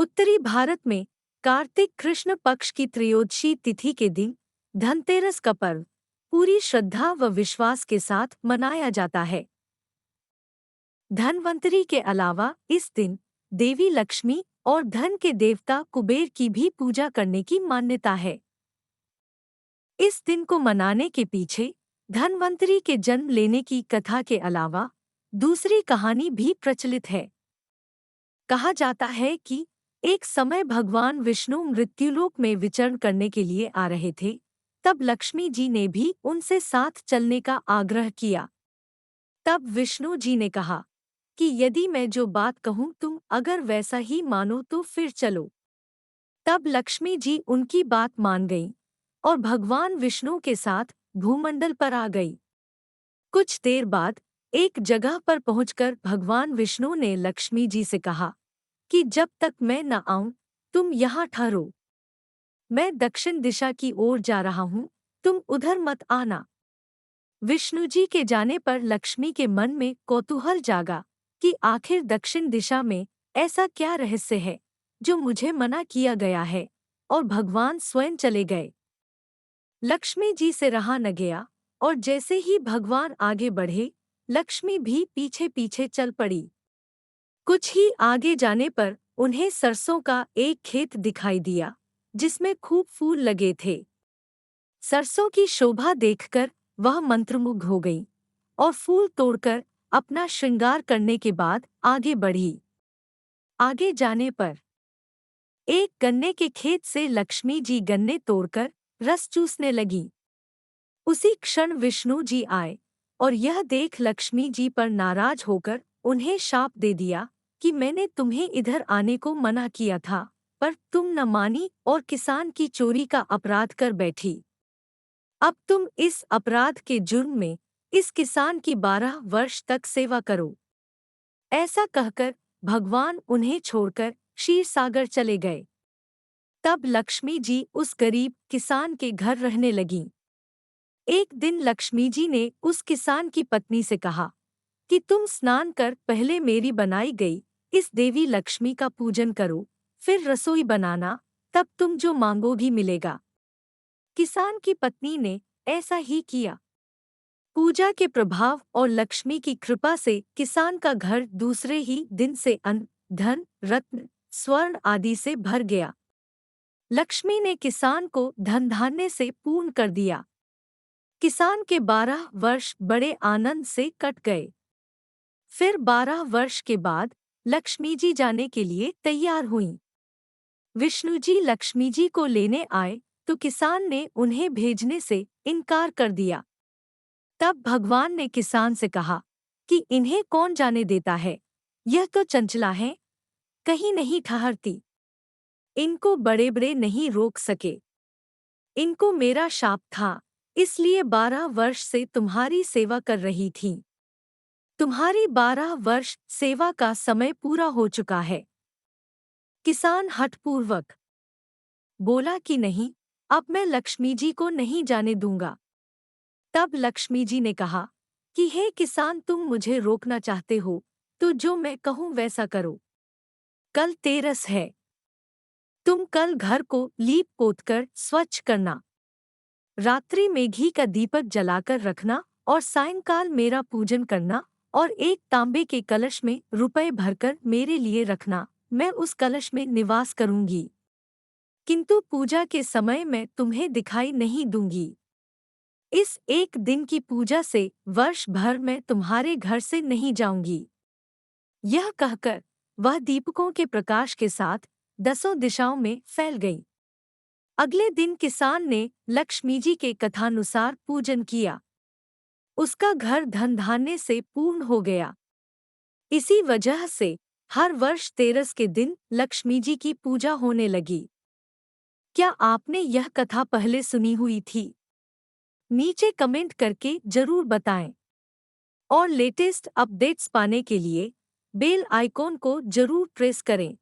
उत्तरी भारत में कार्तिक कृष्ण पक्ष की त्रयोदशी तिथि के दिन धनतेरस का पर्व पूरी श्रद्धा व विश्वास के साथ मनाया जाता है। धनवंतरी के अलावा इस दिन देवी लक्ष्मी और धन के देवता कुबेर की भी पूजा करने की मान्यता है। इस दिन को मनाने के पीछे धनवंतरी के जन्म लेने की कथा के अलावा दूसरी कहानी भी प्रचलित है। कहा जाता है कि एक समय भगवान विष्णु मृत्युलोक में विचरण करने के लिए आ रहे थे, तब लक्ष्मी जी ने भी उनसे साथ चलने का आग्रह किया। तब विष्णु जी ने कहा कि यदि मैं जो बात कहूँ तुम अगर वैसा ही मानो तो फिर चलो। तब लक्ष्मी जी उनकी बात मान गईं और भगवान विष्णु के साथ भूमंडल पर आ गई। कुछ देर बाद एक जगह पर पहुंचकर भगवान विष्णु ने लक्ष्मी जी से कहा कि जब तक मैं न आऊं तुम यहाँ ठहरो। मैं दक्षिण दिशा की ओर जा रहा हूँ, तुम उधर मत आना। विष्णु जी के जाने पर लक्ष्मी के मन में कौतूहल जागा कि आखिर दक्षिण दिशा में ऐसा क्या रहस्य है जो मुझे मना किया गया है, और भगवान स्वयं चले गए। लक्ष्मी जी से रहा न गया और जैसे ही भगवान आगे बढ़े, लक्ष्मी भी पीछे पीछे चल पड़ी। कुछ ही आगे जाने पर उन्हें सरसों का एक खेत दिखाई दिया जिसमें खूब फूल लगे थे। सरसों की शोभा देखकर वह मंत्रमुग्ध हो गई और फूल तोड़कर अपना श्रृंगार करने के बाद आगे बढ़ी। आगे जाने पर एक गन्ने के खेत से लक्ष्मी जी गन्ने तोड़कर रस चूसने लगी। उसी क्षण विष्णु जी आए और यह देख लक्ष्मी जी पर नाराज होकर उन्हें शाप दे दिया कि मैंने तुम्हें इधर आने को मना किया था, पर तुम न मानी और किसान की चोरी का अपराध कर बैठी। अब तुम इस अपराध के जुर्म में इस किसान की 12 वर्ष तक सेवा करो। ऐसा कहकर भगवान उन्हें छोड़कर क्षीर सागर चले गए। तब लक्ष्मी जी उस गरीब किसान के घर रहने लगीं। एक दिन लक्ष्मी जी ने उस किसान की पत्नी से कहा कि तुम स्नान कर पहले मेरी बनाई गई इस देवी लक्ष्मी का पूजन करो, फिर रसोई बनाना, तब तुम जो मांगोगी मिलेगा। किसान की पत्नी ने ऐसा ही किया। पूजा के प्रभाव और लक्ष्मी की कृपा से किसान का घर दूसरे ही दिन से अन्न, धन, रत्न, स्वर्ण आदि से भर गया। लक्ष्मी ने किसान को धन धान्य से पूर्ण कर दिया। किसान के 12 वर्ष बड़े आनंद से कट गए। फिर 12 वर्ष के बाद लक्ष्मी जी जाने के लिए तैयार हुईं। विष्णु जी लक्ष्मी जी को लेने आए तो किसान ने उन्हें भेजने से इनकार कर दिया। तब भगवान ने किसान से कहा कि इन्हें कौन जाने देता है, यह तो चंचला है, कहीं नहीं ठहरती। इनको बड़े बड़े नहीं रोक सके। इनको मेरा शाप था, इसलिए 12 वर्ष से तुम्हारी सेवा कर रही थीं। तुम्हारी 12 वर्ष सेवा का समय पूरा हो चुका है। किसान हठपूर्वक बोला कि नहीं, अब मैं लक्ष्मी जी को नहीं जाने दूंगा। तब लक्ष्मी जी ने कहा कि हे किसान, तुम मुझे रोकना चाहते हो तो जो मैं कहूँ वैसा करो। कल तेरस है। तुम कल घर को लीप पोतकर स्वच्छ करना। रात्रि में घी का दीपक जलाकर रखना और सायंकाल मेरा पूजन करना और एक तांबे के कलश में रुपए भरकर मेरे लिए रखना। मैं उस कलश में निवास करूंगी, किंतु पूजा के समय मैं तुम्हें दिखाई नहीं दूंगी। इस एक दिन की पूजा से वर्ष भर मैं तुम्हारे घर से नहीं जाऊंगी। यह कहकर वह दीपकों के प्रकाश के साथ 10 दिशाओं में फैल गई। अगले दिन किसान ने लक्ष्मी जी के कथानुसार पूजन किया। उसका घर धन धान्य से पूर्ण हो गया। इसी वजह से हर वर्ष तेरस के दिन लक्ष्मी जी की पूजा होने लगी। क्या आपने यह कथा पहले सुनी हुई थी? नीचे कमेंट करके जरूर बताएं। और लेटेस्ट अपडेट्स पाने के लिए बेल आइकॉन को जरूर प्रेस करें।